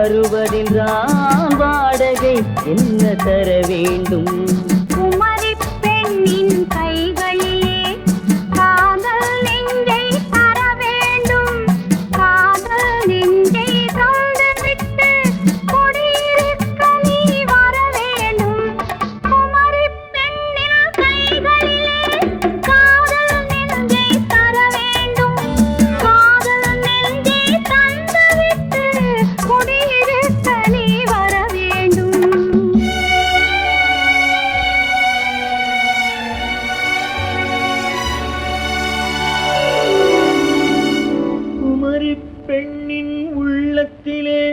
வருவதென்றால் வாடகை என்ன தர வேண்டும்? குமரி பெண்ணின் கைகளிலே காதல் நெஞ்சை தர வேண்டும். காதல் நெஞ்சை தந்துவிட்டு குடியிருக்க நீ வர வேண்டும். குமரி பெண்ணின் கைகளிலே காதல் நெஞ்சை தர வேண்டும். காதல் நெஞ்சை தந்துவிட்டு குடியிருக்க நீ வர வேண்டும். குமரி பெண்ணின் உள்ளத்திலே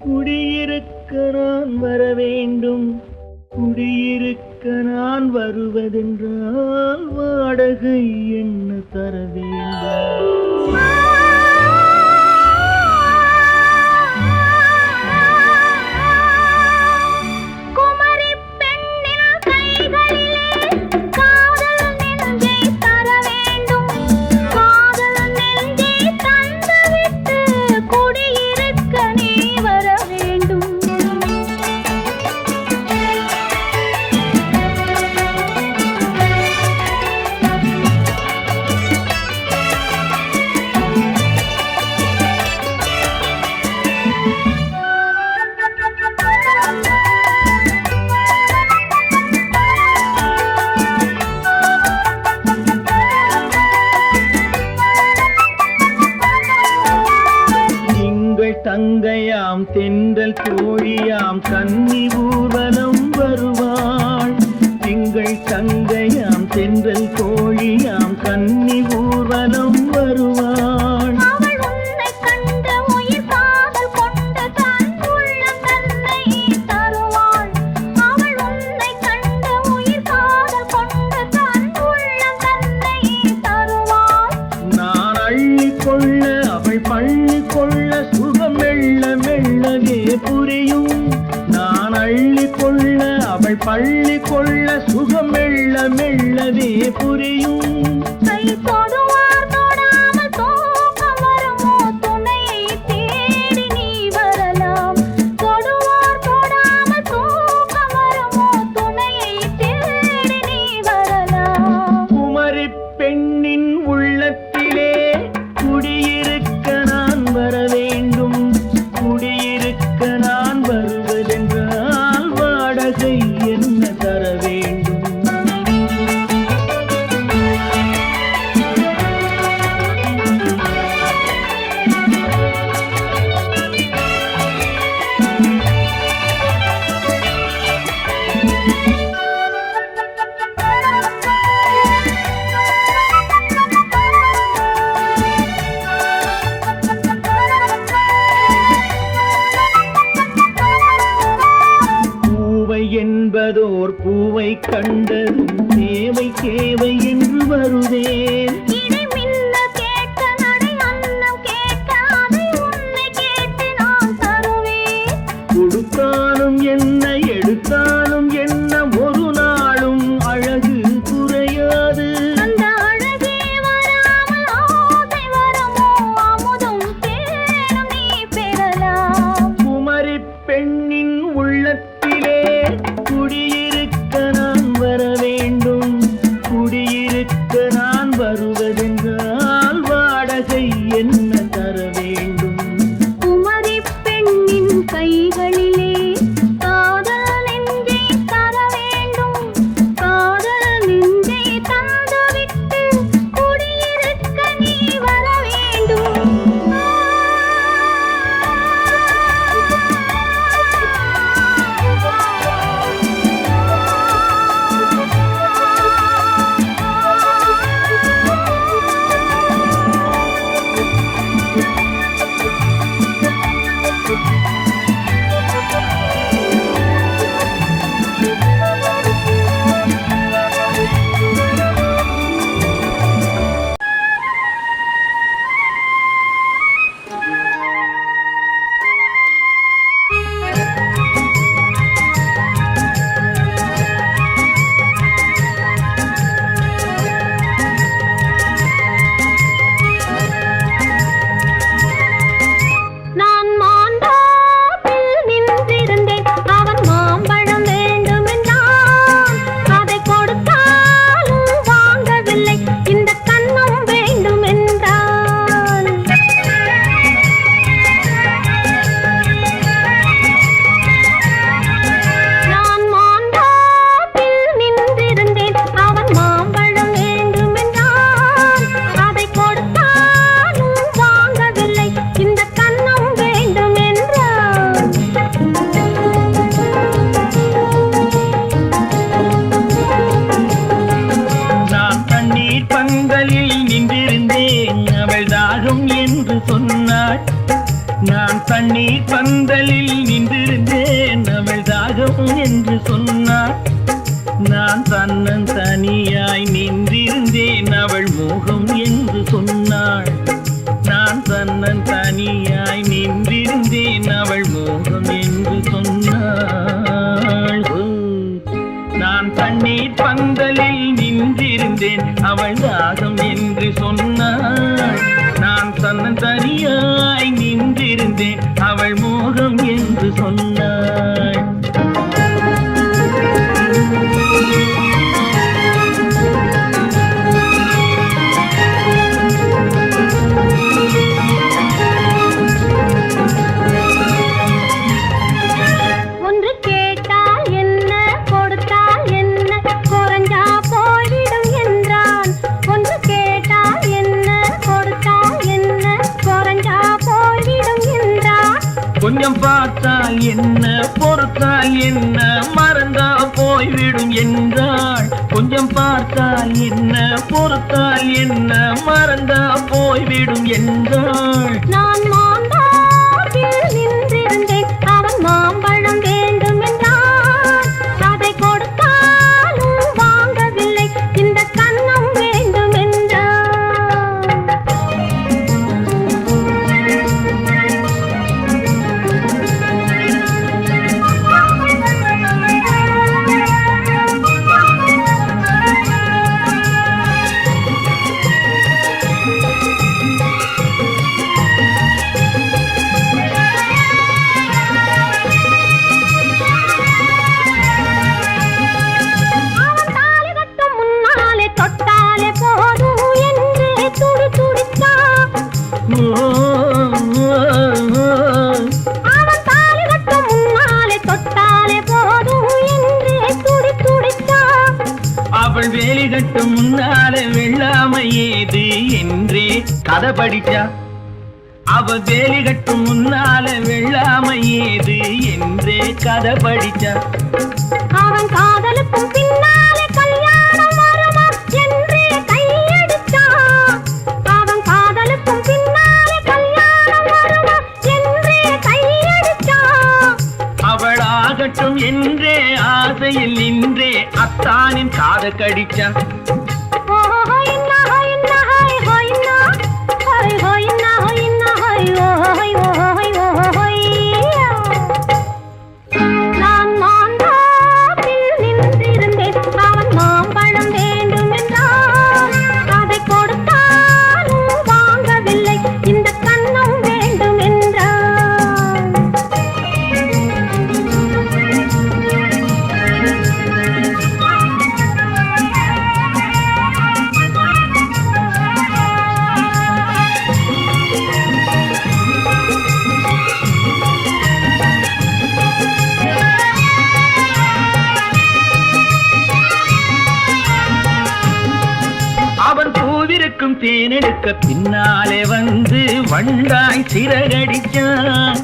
குடியிருக்க நான் வர வேண்டும். குடியிருக்க நான் வருவதென்றால் வாடகை என்ன தர வேண்டும்? குமரி பெண்ணின் கைகளிலே காதல் நெஞ்சை தர வேண்டும். காதல் நெஞ்சை தந்துவிட்டு குடியிருக்க நீ வர வேண்டும். திங்கள் தங்கையாம் தென்றல் தோழியாம் கன்னி ஊர்வலம் வருவாள். திங்கள் தங்கையாம் தென்றல் தோழியாம் கன்னி ஊர்வலம் வருவாள். அவள் உன்னைக் கண்டு உயிர் காதல் கொண்டு தன் உள்ளம் தன்னை தருவாள். அவள் உன்னைக் கண்டு உயிர் காதல் கொண்டு தன் உள்ளம் தன்னை தருவாள். நான் அள்ளிக்கொள்ள அவள் பள்ளிக்கொள்ள சுகம் மெல்ல மெல்லவே புரியும். நான் அள்ளிக்கொள்ள அவள் பள்ளிக்கொள்ள சுகம் மெல்ல மெல்லவே புரியும். கை தொடுவார் தொடாமல் தூக்கம் வருமோ? துணையை தேடி நீ வரலாம். தொடுவார் தொடாமல் தூக்கம் வருமோ? துணையை தேடி நீ வரலாம். குமரி பெண்ணின் உள்ளத்திலே குடியிருக்க நான் வர வேண்டும். குடியிருக்க நான் வருவதென்றால் வாடகை என்ன தர வேண்டும்? பூவை என்பதோர் பூவை கண்டதும் தேவை தேவை என்று வருவேன். இடை மின்ன கேட்க நடை அன்னம் கேட்க அதை உன்னை கேட்டு நான் தருவேன். கொடுத்தாலும் என்ன எடுத்தாலும் என்ன ஒரு நாளும் அழகு குறையாது. அந்த அழகே வராமல் ஆசை வருமோ? அமுதும் தேனும் நீ பெறலாம். குமரி பெண்ணின் உள்ளத்திலே குடியிருக்க நான் வர வேண்டும். குடியிருக்க நான் வருவதென்றால் வாடகை என்ன தர வேண்டும்? குமரி பெண்ணின் கைகளிலே காதல் நெஞ்சை தர வேண்டும். காதல் நெஞ்சை தந்துவிட்டு குடியிருக்க நீ வர வேண்டும். என்று சொன்னாள். நான் தன்னன் தனியாய் நின்றிருந்தேன் அவள் மோகம் என்று சொன்னாள். நான் தன்னன் தனியாய் நின்றிருந்தேன் அவள் மோகம் என்று சொன்னாள். நான் தண்ணீர் பந்தலில் நின்றிருந்தேன் அவள் தாகம் என்று சொன்னாள். நான் தன்னன் தனியாய் நின்றிருந்தேன் அவள் மோகம் என்று சொன்னாள். கொஞ்சம் பார்த்தால் என்ன பொறுத்தால் என்ன மறந்தா போய்விடும் என்றாள். கொஞ்சம் பார்த்தால் என்ன பொறுத்தால் என்ன மறந்தா போய்விடும் என்றாள். நான் மாம்பழத்தில் நின்றிருந்தேன் அவன் மாம்பழம் வேண்டும் என்றான். அதை கொடுத்தாலும் வாங்கவில்லை இந்த கன்னம் வேண்டும் என்றான். அவள் வேலி கட்டும் முன்னாலே வெள்ளாமை ஏது என்றே கதை படிச்சா. அவள் வேலி கட்டும் முன்னாலே வெள்ளாமை ஏது என்றே கதை படிச்சா. அவன் காதலுக்கும் பின்னாலே கல்யாணம் வருமா என்றே கையடிச்சான். அவன் காதலுக்கும் பின்னாலே கல்யாணம் வருமா என்றே கையடிச்சான். அவள் ஆகட்டும் என்றே ஆசையில் நின்றே அத்தானின் காத கடிச்சா. நான் மாம்பழத்தில் நின்றிருந்தேன் அவன் மாம்பழம் வேண்டும் என்றான். அதை கொடுத்தாலும் வாங்கவில்லை இந்த கன்னம் வேண்டும் என்றான். அவன் பூவிருக்கும் தேனெடுக்க பின்னாலே வந்து வண்டாய் சிறகடிச்சான்.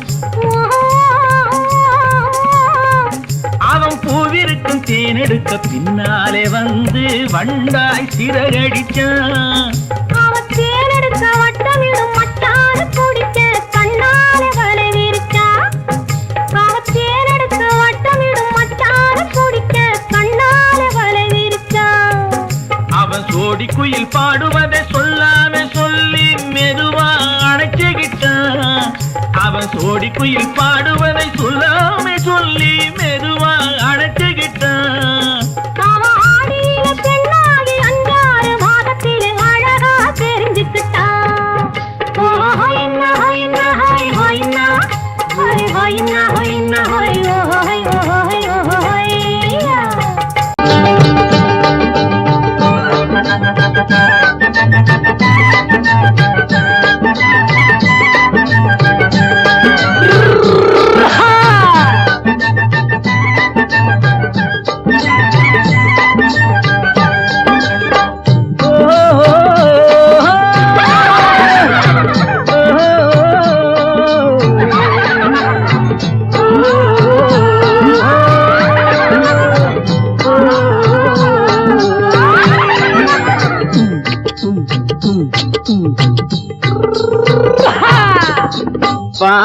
அவன் பூவிருக்கும் தேனெடுக்க பின்னாலே வந்து வண்டாய் சிறகடிச்சான். அவன் தேனெடுக்க வட்டமிடும் மட்டான குடிக்க கண்ணாலே வலை விரிச்சா. அவன் தேனெடுக்க வட்டமிடும் மட்டான குடிக்க கண்ணாலே வலை விரிச்சா. அவன் சோடி குயில் பாடுவதை சொல்லாம சொல்லி மெதுவா அணைச்சுக்கிட்டான். அவன் சோடி குயில் பாடுவதை சொல்லாம சொல்லி மெதுவா அணைச்சுக்கிட்டான். அவன் ஆடியில பெண்ணாகி 5-6 மாதத்திலே அழகா தெரிஞ்சுக்கிட்டான். ஹொய்னா ஹொய்னா ஹொய் ஹொய்னா ஹொய் ஹொய்னா ஹொய்னா ஹொய் ஹொய் ஹொய் ஹொய்.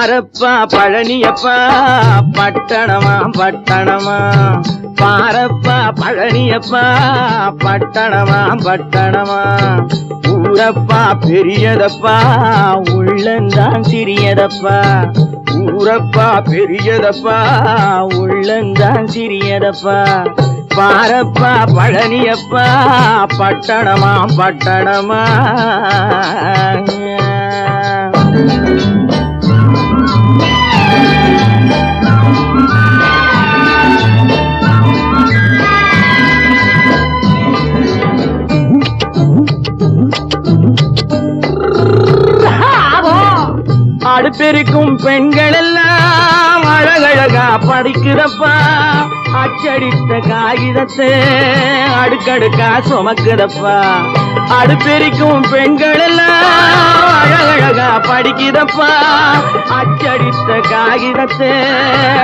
பாரப்பா பழனியப்பா பட்டணமா பட்டணமா பாரப்பா பழனியப்பா பட்டணமா பட்டணமா ஊரப்பா பெரியதப்பா உள்ளந்தான் சிறியதப்பா ஊரப்பா பெரியதப்பா உள்ளந்தான் சிறியதப்பா பாரப்பா பழனியப்பா பட்டணமா பட்டணமா அடுப்பெருக்கும் பெண்கள் எல்லாம் அழகழகா படிக்குதப்பா அச்சடித்த காகிதத்தை அடுக்கடுக்கா சுமக்குதப்பா அடுப்பெருக்கும் பெண்கள் எல்லாம் அழகழகா படிக்குதப்பா அச்சடித்த காகிதத்தை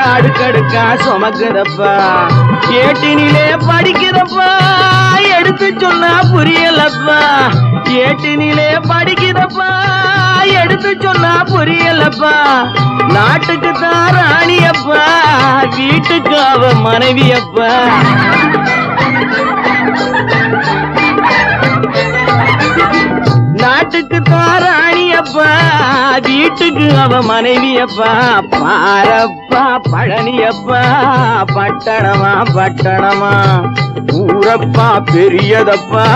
அடுக்கடுக்கா சுமக்குதப்பா ஏட்டினிலே படிக்குதப்பா எடுத்து சொன்னா புரியலப்பா ஏட்டினிலே படிக்குதப்பா எடுத்து சொன்னா புரியலப்பா நாட்டுக்கு தான் ராணியப்பா வீட்டுக்கு அவ மனைவியப்பா நாட்டுக்கு தான் ராணியப்பா வீட்டுக்கு அவ மனைவியப்பா பாரப்பா பழனியப்பா பட்டணமா பட்டணமா ஊரப்பா பெரியதப்பா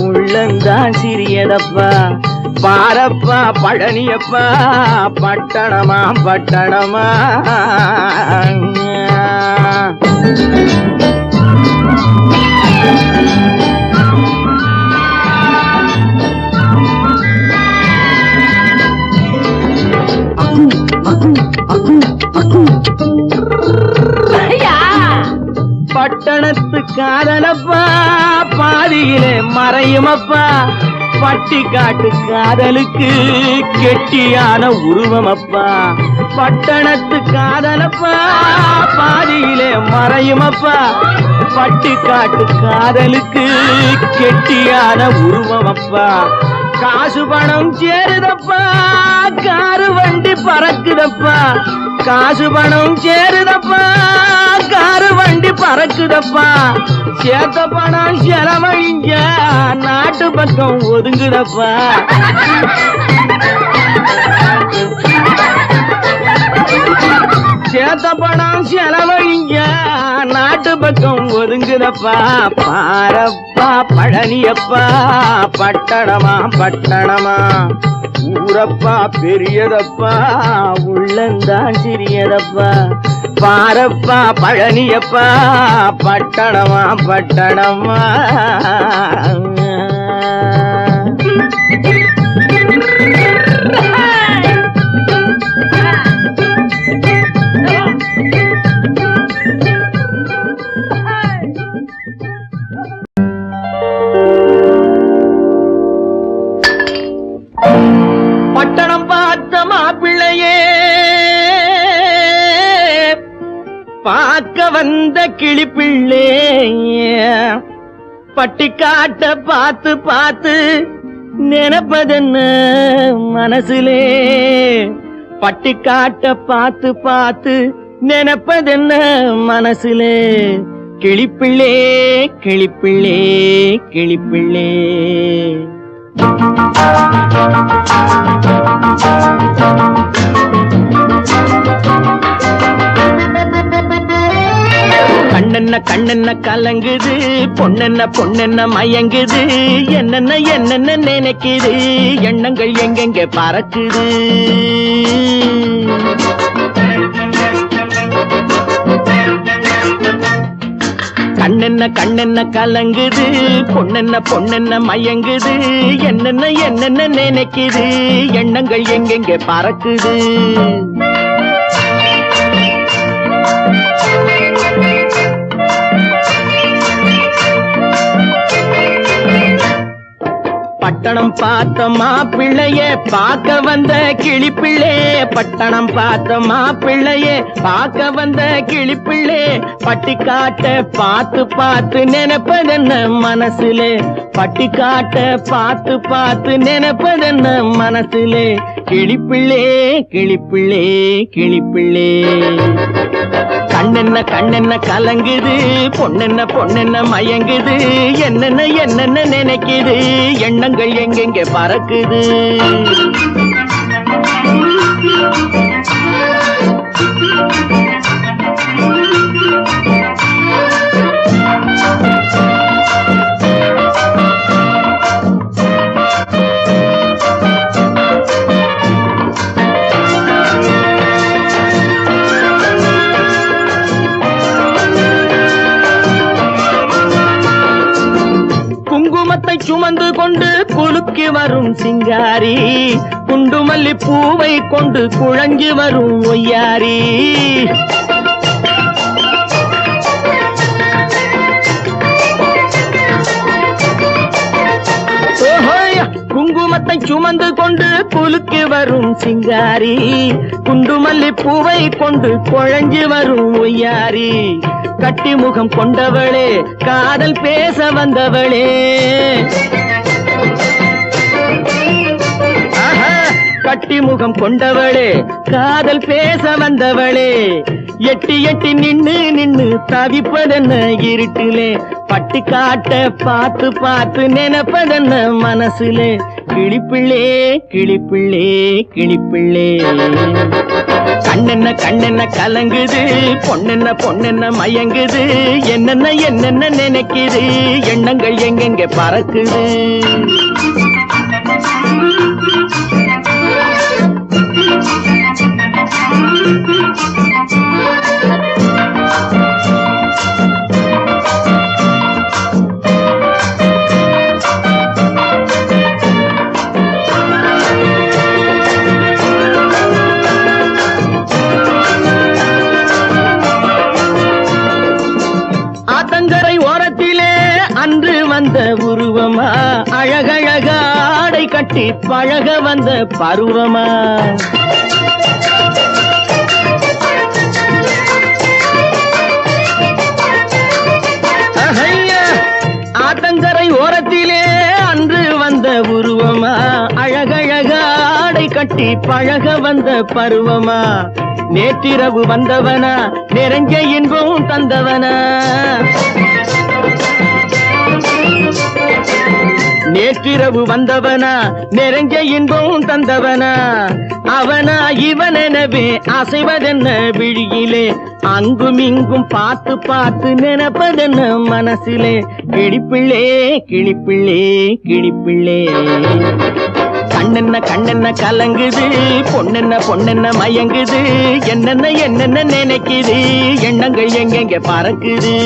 உள்ளந்தான் சிறியதப்பா பாரப்பா பழனியப்பா பட்டணமா பட்டணமா பட்டணத்து காதலப்பா பாதியிலே மறையுமப்பா பட்டி காட்டு காதலுக்கு கெட்டியான உருவமப்பா பட்டணத்து காதலப்பா பாதியிலே மறையுமப்பா பட்டி காட்டு காதலுக்கு கெட்டியான உருவமப்பா காசு பணம் சேருதப்பா காரு வண்டி பறக்குதப்பா காசு பணம் சேருதப்பா காரு வண்டி பறக்குதப்பா சேத்த பணம் செலவழிஞ்ச நாட்டு பக்கம் ஒதுங்குதப்பா சேத்த பணம் செலவழிஞ்ச நாட்டு பக்கம் ஒதுங்குதப்பா பாரப்பா பழனியப்பா பட்டணமா பட்டணமா ஊரப்பா பெரியதப்பா உள்ளந்தான் சிறியதப்பா பாரப்பா பழனியப்பா பட்டணமா பட்டணமா பட்டணம் பார்த்த மாப்பிள்ளையே பார்க்க வந்த கிளிப்பிள்ளே பட்டிக்காட்ட பார்த்து பார்த்து நினைப்பதென்ன மனசுலே பட்டிக்காட்ட பார்த்து பார்த்து நினைப்பதென்ன மனசுலே கிளிப்பிள்ளே கிளிப்பிள்ளே கிளிப்பிள்ளே கண்ணென்ன கண்ணென்ன கலங்குது பொண்ணென்ன பொண்ணென்ன மயங்குது என்னென்ன என்னென்ன நினைக்குது எண்ணங்கள் எங்கெங்க பறக்குது கண்ணென்ன கண்ணென்ன கலங்குது பொண்ணென்ன பொண்ணென்ன மயங்குது என்னென்ன என்னென்ன நினைக்குது எண்ணங்கள் எங்கெங்க பறக்குது பட்டணம் பார்த்த மாப்பிள்ளையே பார்க்க வந்த கிளிப்பிள்ளே, பட்டணம் பார்த்த மாப்பிள்ளையே பார்க்க வந்த கிளிப்பிள்ளே, பட்டி காட்ட பார்த்து பார்த்து நினைப்பதென்ன மனசுலே, பட்டி காட்ட பார்த்து பார்த்து நினைப்பதென்ன மனசுலே, கிளிப்பிள்ளே கிளிப்பிள்ளே கிளிப்பிள்ளே. கண்ணென்ன கண்ணென்ன கலங்குது, பொண்ணென்ன பொண்ணென்ன மயங்குது, என்னென்ன என்னென்ன நினைக்குது, எண்ணங்கள் எங்கெங்க பறக்குது. குங்குமத்தை சுமந்து கொண்டு குலுக்கி வரும் சிங்காரி, குண்டுமல்லி பூவை கொண்டு குழஞ்சி வரும் ஒய்யாரி. குங்குமத்தை சுமந்து கொண்டு குலுக்கி வரும் சிங்காரி, குண்டுமல்லி பூவை கொண்டு குழஞ்சி வரும் ஒய்யாரி. கட்டி முகம் கொண்டவளே, காதல் பேச வந்தவளே, கட்டி முகம் கொண்டவளே, காதல் பேச வந்தவளே, எட்டி எட்டி நின்னு நின்னு தவிப்பதென்ன இருட்டிலே, பட்டி காட்ட பார்த்து பார்த்து நினைப்பதென்ன மனசுலே, கிளிப்பிள்ளே கிளிப்பிள்ளே கிளிப்பிள்ளே. கண்ணென்ன கண்ணென்ன கலங்குது, பொண்ணென்ன பொண்ணென்ன மயங்குது, என்னென்ன என்னென்ன நினைக்குது, எண்ணங்கள் எங்கெங்க பறக்குது. ஆத்தங்கரை ஓரத்திலே அன்று வந்த உருவமா, அழகழக ஆடை கட்டி பழக வந்த பருவமா. ஆத்தங்கரை ஓரத்திலே அன்று வந்த உருவமா, அழகழக ஆடை கட்டி பழக வந்த பருவமா. நேற்றிரவு வந்தவனா, நிறைஞ்ச இன்பம் தந்தவனா, நேற்றிரவு வந்தவனா, நிறைஞ்ச இன்பம் தந்தவனா. அவனா இவனெனவே அசைவதென்ன விழியிலே, அங்கும் இங்கும் பார்த்து பார்த்து நினைப்பதென்ன மனசிலே, கிளிப்பிள்ளே கிளிப்பிள்ளே கிளிப்பிள்ளே. கண்ணென்ன கண்ணென்ன கலங்குது, பொண்ணென்ன பொண்ணென்ன மயங்குது, என்னென்ன என்னென்ன நினைக்குது, எண்ணங்கள் எங்கெங்க பறக்குது.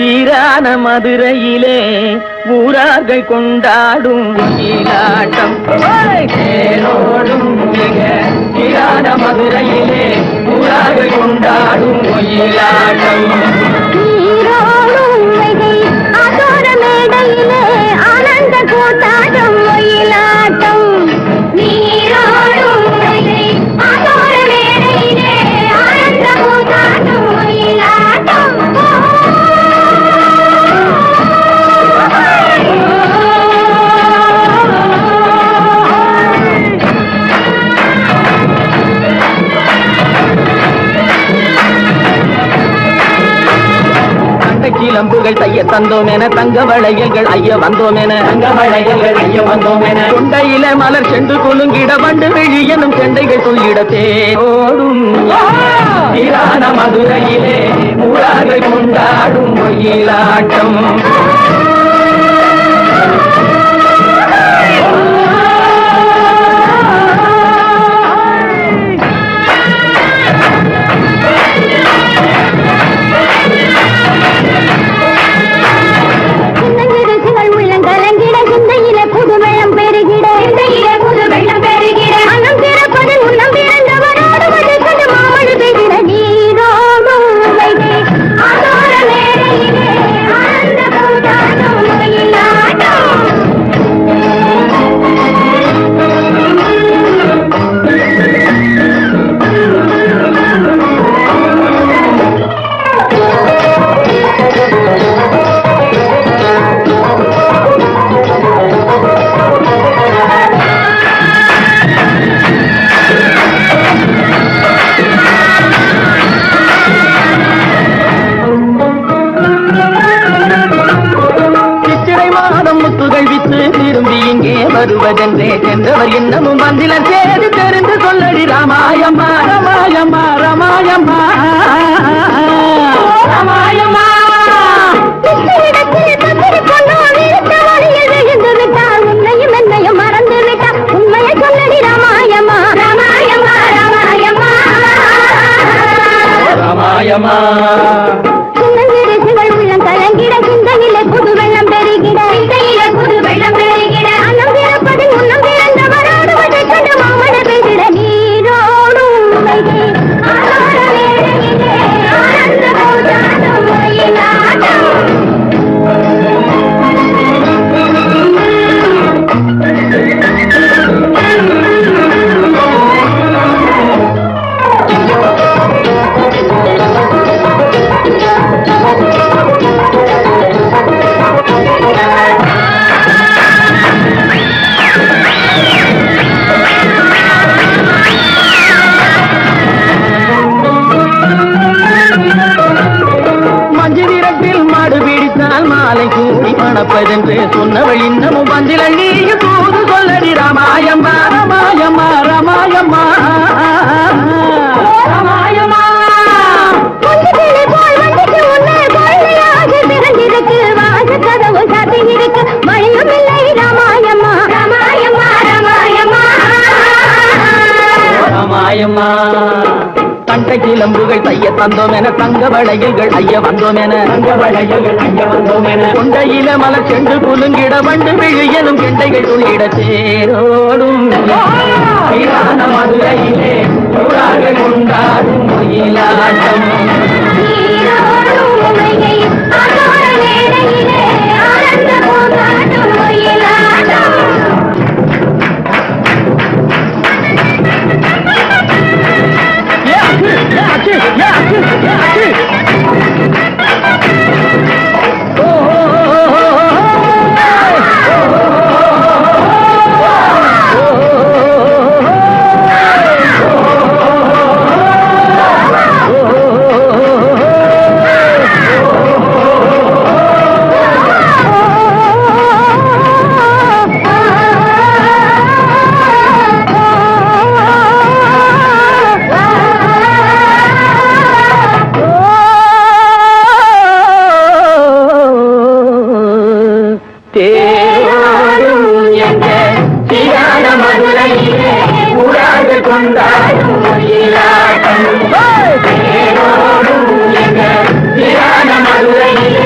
சீரான மதுரையிலே ஊரார்கள் கொண்டாடும் ஒயிலாட்டம் தேரோடும் சீரான மதுரையிலே ஊரார்கள் கொண்டாடும் ஒயிலாட்டம் ஆனந்த கூத்தாட்டம் ஒயிலாட்டம் நீரோடும் ஆதோர மேடையிலே ஆனந்த கூத்தாட்டம் ஒயிலாட்டம் கிளம்புகள் தைய தந்தோம் என தங்க வளையல்கள் ஐய வந்தோம் என தங்க வளையல்கள் ஐய வந்தோம் என கொண்டையில மலர் சென்று குலுங்கிட வண்டு வெளி எனும் செண்டைகள் சொல்லிட தேரோடும் சீரான மதுரையிலே ஊரார்கள் கொண்டாடும் ஒயிலாட்டம் வருவதென்றே சென்றவர் இன்னமும் வந்தில சேது தெரிந்து சொல்லடி ராமாயம்மா ராமாயம்மா ராமாயம்மா ராமாயம்மா உன்னையும் என்னையும் மறந்து விட்டார் உண்மையை சொல்லடி ராமாயம்மா ராமாயம்மா ராமாயம்மா ராமாயம்மா உள்ளம் கலங்கிட சிந்தையிலே புது வெள்ளம் பெருகிட சிந்தையிலே புது வெள்ளம் பெருகிட அன்னம் பிறப்பது முன்னம் பிறந்தவரோடு வதை கண்டு மாமன பெய்திட நீரோடும் ஆனந்த வேளையிலே ஆனந்த கூத்தாட்டம் ஒயிலாட்டம் மாலை கூடி மணப்பதென்று சொன்னவள் இன்னமும் பந்தில் நீயும் தூது சொல்லடி ராமாயம்மா ராமாயம்மா ராமாயம்மா ராமாயம்மா மழையும் இல்லை ராமாயம்மா ராமாயம்மா ராமாயம்மா ராமாயம்மா கண்ட கிளம்புகள் தைய தந்தோம் என தங்க வளையல்கள் ஐய வந்தோம் என தங்க வளையல்கள் ஐய வந்தோம் என கொண்டையில மலர் சென்று குலுங்கிட வண்டு விழு எனும் கெண்டைகள் துள்ளிட தேரோடும் சீரான மதுரையிலே ஊரார்கள் கொண்டாடும் ஒயிலாட்டம் கொண்டாடும் ஒயிலாட்டம் மதுரையிலே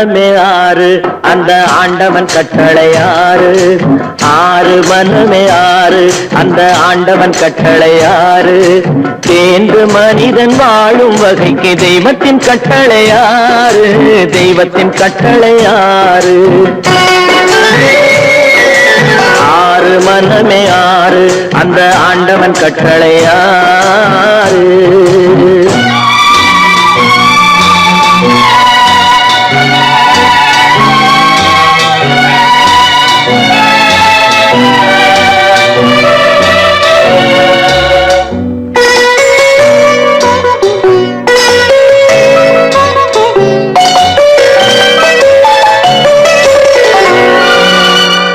மனமே ஆறு அந்த ஆண்டவன் கட்டளை ஆறு ஆறு மனமே ஆறு அந்த ஆண்டவன் கட்டளை ஆறு தேர்ந்து மனிதன் வாழும் வகைக்கு தெய்வத்தின் கட்டளை ஆறு தெய்வத்தின் கட்டளை ஆறு ஆறு மனமே ஆறு அந்த ஆண்டவன் கட்டளை ஆறு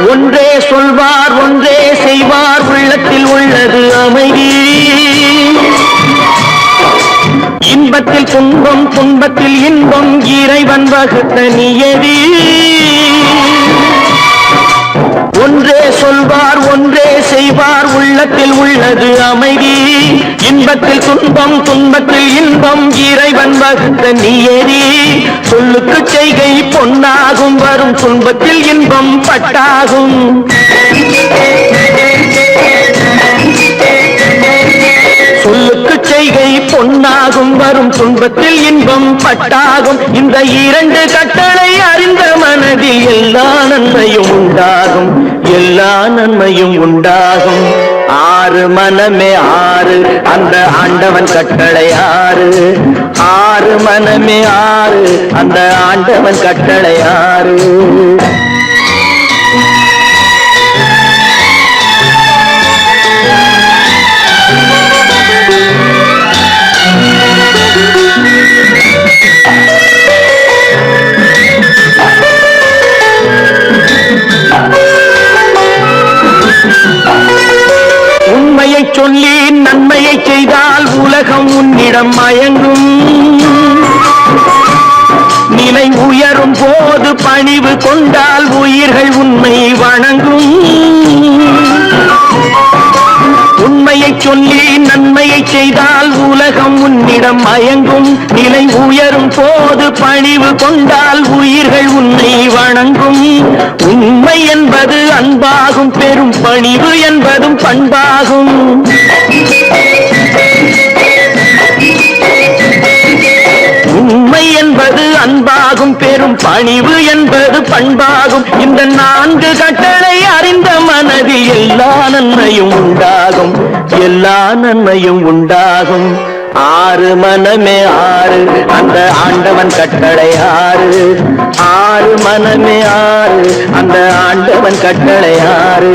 ஒன்றே சொல்வார் ஒன்றே செய்வார் உள்ளத்தில் உள்ளது அமைதி இன்பத்தில் துன்பம் துன்பத்தில் இன்பம் இறைவன் வகுத்த நியதி ஒன்றே சொல்வார் ஒன்றே செய்வார் உள்ளத்தில் உள்ளது அமைதி இன்பத்தில் துன்பம் துன்பத்தில் இன்பம் இறைவன் வகுத்த நியதி சொல்லுக்கு செய்கை பொன்னாகும் வரும் துன்பத்தில் இன்பம் பட்டாகும் சொல்லுக்கு செய்கை பொன்னாகும் வரும் துன்பத்தில் இன்பம் பட்டாகும் இந்த இரண்டு கட்டளை அறிந்த மனதில் எல்லா நன்மையும் உண்டாகும் எல்லா நன்மையும் உண்டாகும் ஆறு மனமே ஆறு அந்த ஆண்டவன் கட்டளை ஆறு ஆறு மனமே ஆறு அந்த ஆண்டவன் கட்டளை ஆறு உண்மையை சொல்லி நன்மையை செய்தால் உலகம் உன்னிடம் மயங்கும் நிலை உயரும் போது பணிவு கொண்டால் உயிர்கள் உன்னை வணங்கும் உண்மையை சொல்லி நன்மையை செய்தால் உலகம் உன்னிடம் மயங்கும் நிலை உயரும் போது பணிவு கொண்டால் உயிர்கள் உன்னை வணங்கும் உண்மை என்பது அன்பாகும் பெரும் பணிவு என்பதும் பண்பாகும் உண்மை என்பது அன்பாகும் பெரும் பணிவு என்பது பண்பாகும் இந்த நான்கு கட்டளை அறிந்த மனதில் எல்லா நன்மையும் உண்டாகும் எல்லா நன்மையும் உண்டாகும் ஆறு மனமே ஆறு அந்த ஆண்டவன் கட்டளை ஆறு ஆறு மனமே ஆறு அந்த ஆண்டவன் கட்டளை ஆறு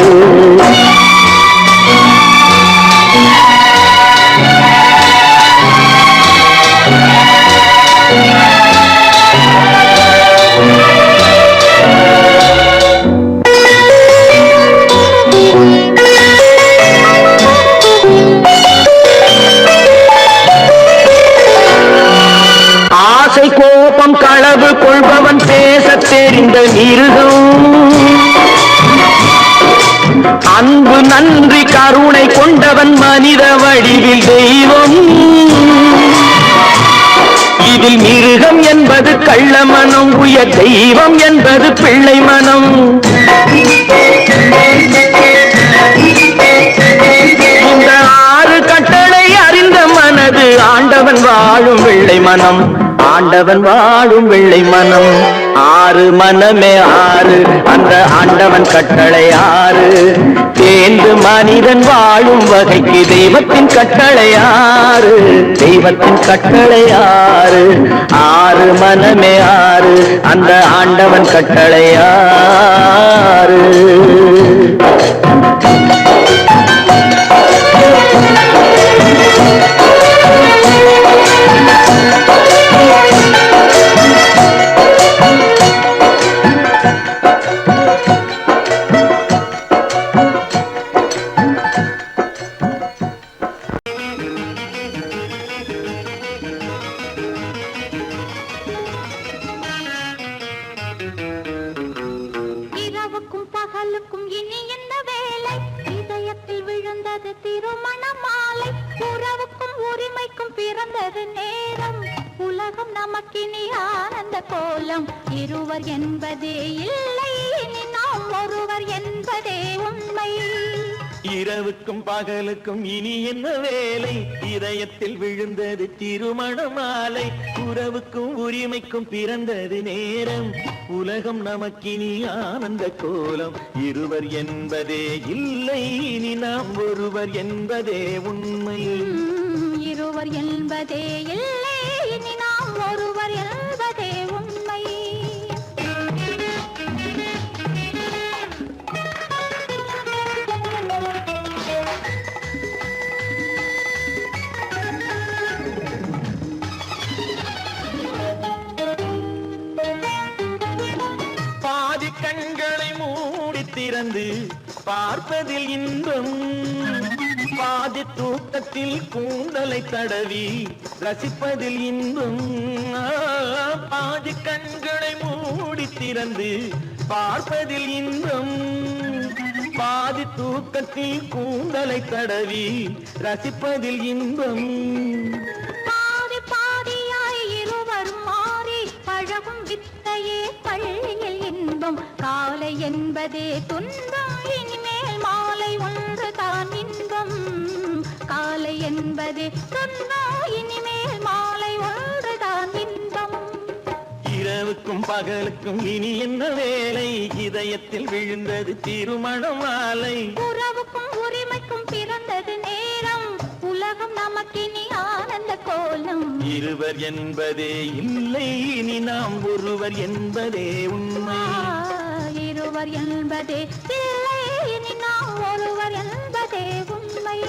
ஆசை கோபம் களவு கொள்பவன் பேசத் தெரிந்த மிருகம் அன்பு நன்றி கருணை கொண்டவன் மனித வடிவில் தெய்வம் இதில் மிருகம் என்பது கள்ள மனம் உயர் தெய்வம் என்பது பிள்ளை மனம் இந்த ஆறு கட்டளை அறிந்த மனது ஆண்டவன் வாழும் வெள்ளை மனம் ஆண்டவன் வாழும் வெள்ளை மனம் ஆறு மனமே ஆறு அந்த ஆண்டவன் கட்டளை ஆறு தேர்ந்து மனிதன் வாழும் வகைக்கு தெய்வத்தின் கட்டளை ஆறு தெய்வத்தின் கட்டளை ஆறு ஆறு மனமே ஆறு அந்த ஆண்டவன் கட்டளை ஆறு பகலுக்கும் இனி என்ன வேலை இதயத்தில் விழுந்தது திருமண மாலை உறவுக்கும் உரிமைக்கும் பிறந்தது நேரம் உலக உலகம் நமக்கினி ஆனந்த கோலம் இருவர் என்பதே இல்லை இனி நாம் ஒருவர் என்பதே உண்மை இரவுக்கும் பகலுக்கும் இனி என்ன வேலை இதயத்தில் விழுந்தது திருமண மாலை உறவுக்கும் உரிமைக்கும் பிறந்தது நேரம் உலகம் நமக்கினி ஆனந்த கோலம் இருவர் என்பதே இல்லை இனி நாம் ஒருவர் என்பதே உண்மை இருவர் என்பதே இல்லை இனி நாம் ஒருவர் என்பதே உண்மை பாதி கண்களை மூடி திறந்து பார்ப்பதில் இன்பம் பாதி தூக்கத்தில் கூந்தலை தடவி ரசிப்பதில் இன்பம் பாதி கண்களை மூடி திறந்து பார்ப்பதில் இன்பம் பாதி தூக்கத்தில் கூந்தலை தடவி ரசிப்பதில் இன்பம் பாதி பாதியாய் இருவர் மாறி பழகும் வித்தையே பள்ளியில் இன்பம் காலை என்பதே துன்பம் இனிமேல் மாலை ஒன்று தான் இன்பம் காலை என்பதே துன்பம் இனிமேல் மாலை ஒன்று தான் இன்பம் இரவுக்கும் பகலுக்கும் இனி என்ன வேலை இதயத்தில் விழுந்தது திருமண மாலை உறவுக்கும் உரிமைக்கும் பிறந்தது நேரம் உலகம் நமக்கினி ஆனந்த கோலம் இருவர் என்பதே இல்லை இனி நாம் ஒருவர் என்பதே உண்மை இருவர் என்பதே இல்லை இனி நாம் ஒருவர் என்பதே உண்மை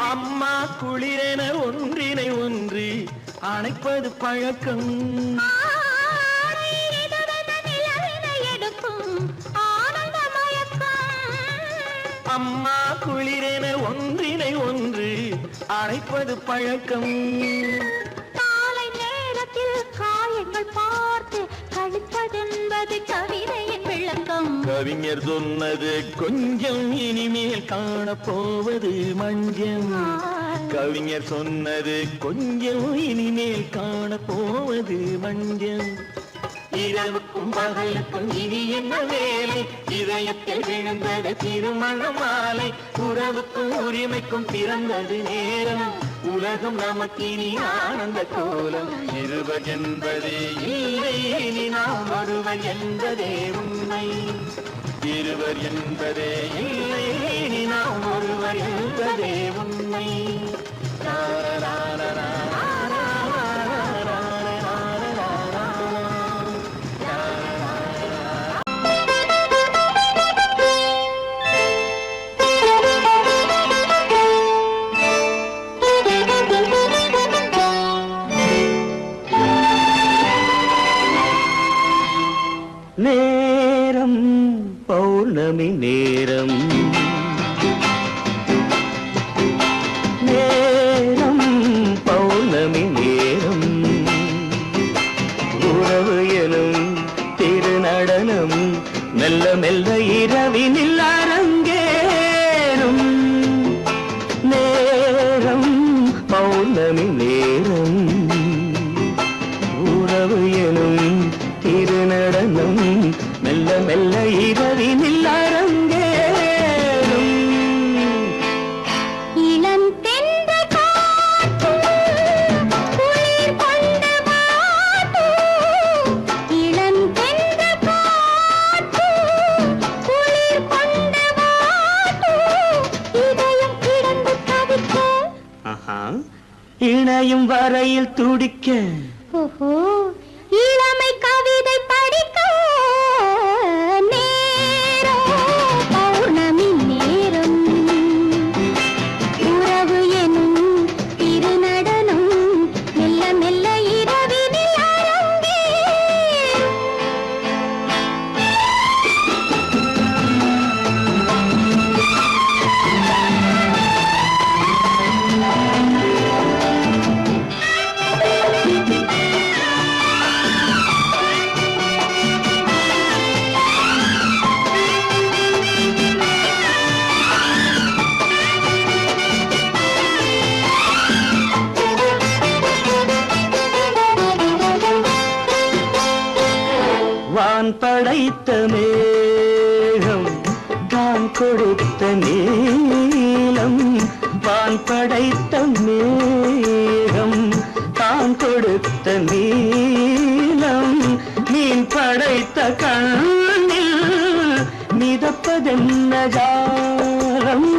அம்மா குளிரென ஒன்றினை ஒன்று அணைப்பது பழக்கம் அம்மா குளிரென ஒன்றினை ஒன்று அணைப்பது பழக்கம் காலை நேரத்தில் காயங்கள் பார்த்து கழிப்பதென்பது கவிதையின் விளக்கம் கவிஞர் சொன்னது கொஞ்சம் இனிமேல் காணப்போவது மஞ்சம் கவிஞர் சொன்னது கொஞ்சம் இனிமேல் காணப்போவது மஞ்சம் இரவுக்கும் பகலுக்கும் இனி என்ன வேலை இதயத்தில் விழுந்தது திருமண மாலை உறவுக்கும் உரிமைக்கும் பிறந்தது நேரம் உலகம் நமக்கினி ஆனந்த கோலம் இருவர் என்பதே இல்லை இனி நாம் ஒருவர் என்பதே உண்மை இருவர் என்பதே இல்லை இனி நாம் ஒருவர் என்பதே உண்மை நேரம் பௌர்ணமி நேரம் நேரம் பௌர்ணமி நேரம் உறவு எனும் திருநடனம் மெல்ல மெல்ல இரவினில் அரங்கேறும் நேரம் பௌர்ணமி நேரம் உறவு எனும் திருநடனம் மெல்ல மெல்ல இரவினில் அரங்கேறும் இளம் தென்றல் காற்று குளிர் கொண்டு வாட்டும் இளம் தென்றல் காற்று குளிர் கொண்டு வாட்டும் இதயம் கிடந்து தவிக்க இணையும் வரையில் துடிக்க ஓஹோ இளமை கவிதை படிக்க நேரம் பௌர்ணமி நேரம் உறவு எனும் திருநடனம் மெல்ல மெல்ல இரவினில் அரங்கேறும் வான் படைத்த மேகம் தான் கொடுத்த நீலம் வான் படைத்த மேகம் தான் கொடுத்த நீலம் மீன் படைத்த கண்ணில் மிதப்பதென்ன ஜாலம்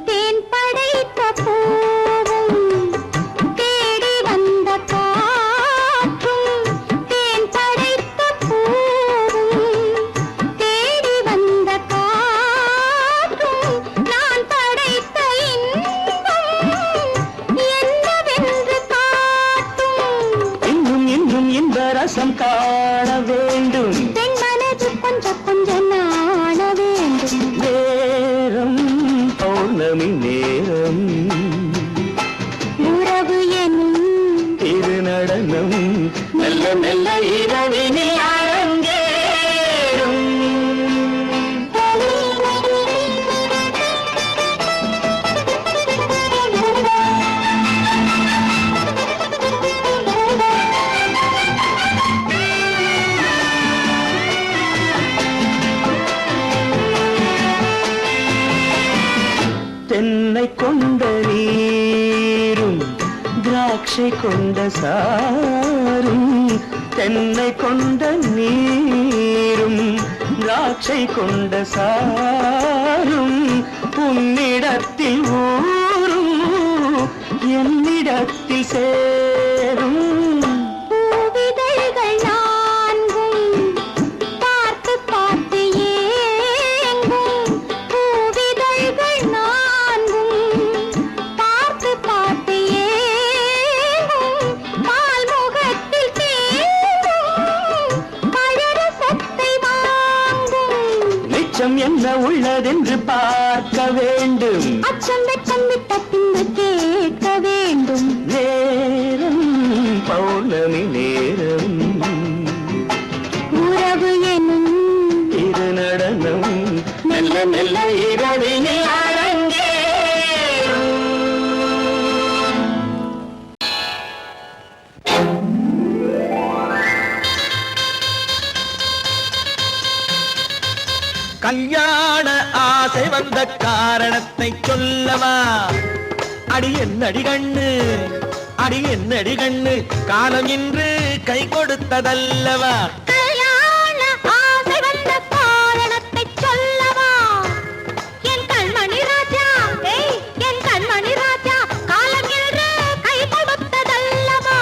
தேன் படைத்த பூவும் தேடி வந்த காற்றும் தேன் படைத்த பூவும் தேடி வந்த காற்றும் நான் படைத்த இன்பம் என்னவென்று காட்டும் இன்னும் இன்னும் இந்த ரசம் காண வேண்டும் பெண் மனது கொஞ்சம் கொஞ்சம் நாண வேண்டும் நேரம் பௌர்ணமி நேரம் உறவு எனும் திருநடனம் மெல்ல மெல்ல இரவினில் அரங்கேறும் தென்னை கொண்ட நீரும் திராட்சை கொண்ட சாரும் தென்னை கொண்ட நீரும் திராட்சை கொண்ட சாரும் உன்னிடத்தில் ஊரும் என்னிடத்தில் சேரும் பூவிதழ்கள் நான்கும் பார்த்து பார்த்து ஏங்கும் பூவிதழ்கள் நான்கும் பார்த்து பார்த்து ஏங்கும் பால் முகத்தில் தேங்கும் பழரசத்தை வாங்கும் நிச்சம் என்ன உள்ளதென்று பார்க்க வேண்டும் அச்சம் வெச்சம் விட்ட பின்பு கேட்க வேண்டும் நேரம் பௌர்ணமி நேரம் உறவு எனும் திருநடனம் மெல்ல மெல்ல இரவினில் அரங்கேறும் கல்யாண ஆசை வந்த காரணத்தை சொல்லவா அடி என்னடி கண்ணு அடி என்னடி கண்ணு காலம் இன்று கை கொடுத்ததல்லவா கல்யாண ஆசை வந்த காரணத்தை சொல்லவா என் கண்மணி ராஜா என் கண்மணி ராஜா காலம் என்று கை கொடுத்ததல்லவா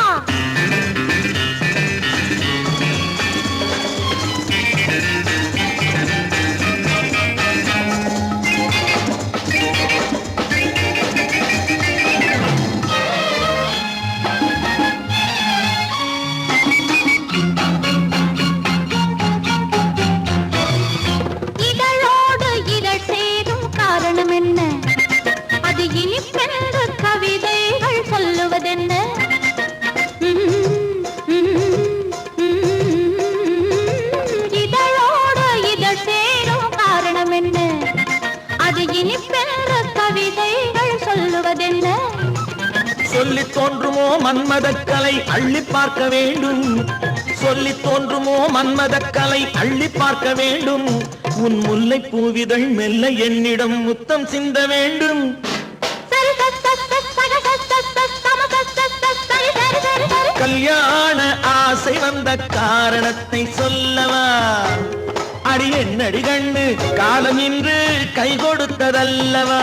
இதழோடு இதழ் சேரும் காரணம் என்ன அது இனிப்பென்று கவிதைகள் சொல்லுவதென்ன இதழோடு இதழ் சேரும் காரணம் என்ன அது இனிப்பென்று கவிதைகள் சொல்லுவதென்ன சொல்லி தோன்றுமோ மன்மதக்கலை அள்ளி பார்க்க வேண்டும் சொல்லி தோன்றுமோ மன்மதக்கலை அள்ளி பார்க்க வேண்டும் உன் முல்லை பூவிதழ் மெல்ல என்னிடம் முத்தம் சிந்த வேண்டும் கல்யாண ஆசை வந்த காரணத்தை சொல்லவா அடி என்னடி கண்ணு காலம் இன்று கை கொடுத்ததல்லவா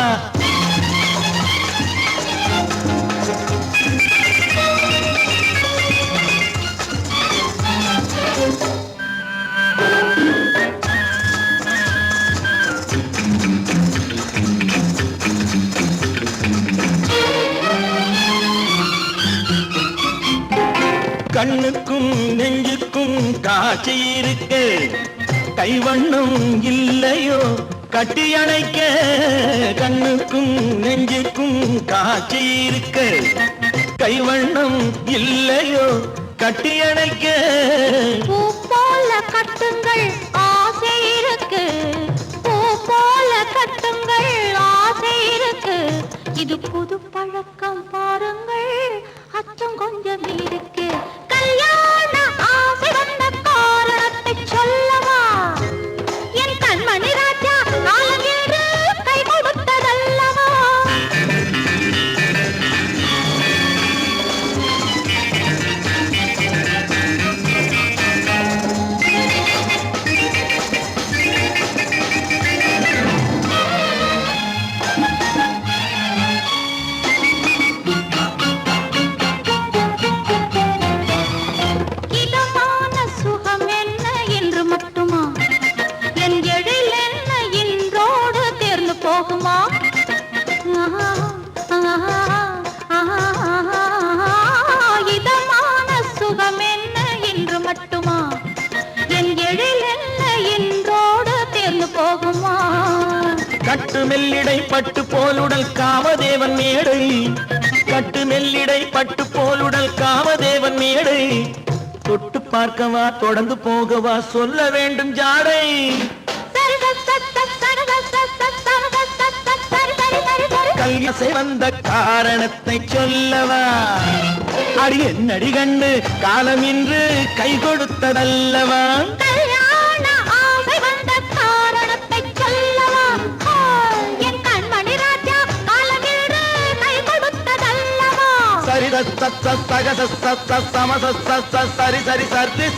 கண்ணுக்கும் நெஞ்சுக்கும் காட்சி இருக்கு கைவண்ணம் இல்லையோ கட்டி அணைக்க கண்ணுக்கும் நெஞ்சுக்கும் காட்சி இருக்கு கைவண்ணம் இல்லையோ கட்டி அணைக்க பூ போல கட்டுங்கள் ஆசை இருக்கு பூ போல கட்டுங்கள் ஆசை இருக்கு இது புது பழக்கம் பாருங்கள் அச்சம் கொஞ்சம் இருக்கு கல்யாண ஆசை வந்த காரணத்தை சொல்ல மெல்லிடை பட்டு போலுடல் காமதேவன் மேடை கட்டு மெல்லிடை பட்டு போலுடல் காமதேவன் மேடை தொட்டு பார்க்கவா தொடர்ந்து போகவா சொல்ல வேண்டும் ஜாடை கல்யாசை வந்த காரணத்தை சொல்லவா அடி என்னடி கண்டு காலம் இன்று கை கொடுத்ததல்லவா கல்யாண ஆசை வந்த காரணத்தை சொல்லவா என் கண்மணி ராஜா காலமில்லை கை கொடுத்ததல்லவா சரி சகச சரி சரி சரி